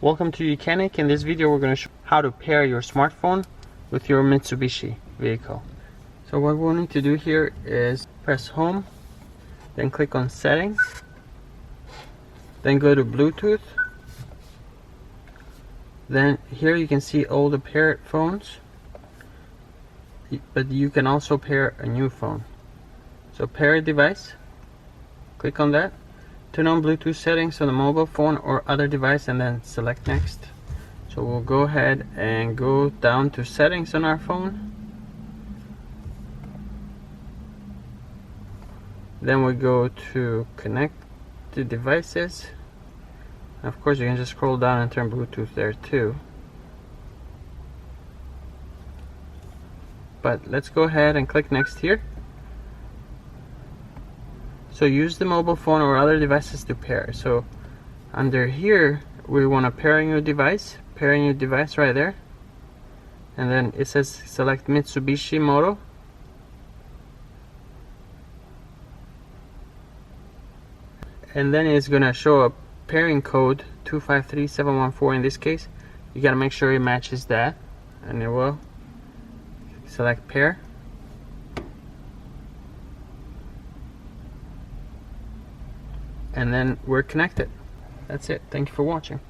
Welcome to YOUCANIC. In this video we're going to show how to pair your smartphone with your Mitsubishi vehicle. So what we'll need to do here is press home, then click on settings, then go to Bluetooth. Then here you can see all the paired phones, but you can also pair a new phone. So pair a device, click on that, turn on Bluetooth settings on the mobile phone or other device, and then select next. So we'll go ahead and go down to settings on our phone. Then we go to connect to devices. Of course you can just scroll down and turn Bluetooth there too. But let's go ahead and click next here. So use the mobile phone or other devices to pair. So under here we want to pairing your device right there, and then it says select Mitsubishi model, and then it's gonna show a pairing code 253714. In this case you gotta make sure it matches that, and it will. Select pair, and then we're connected. That's it. Thank you for watching.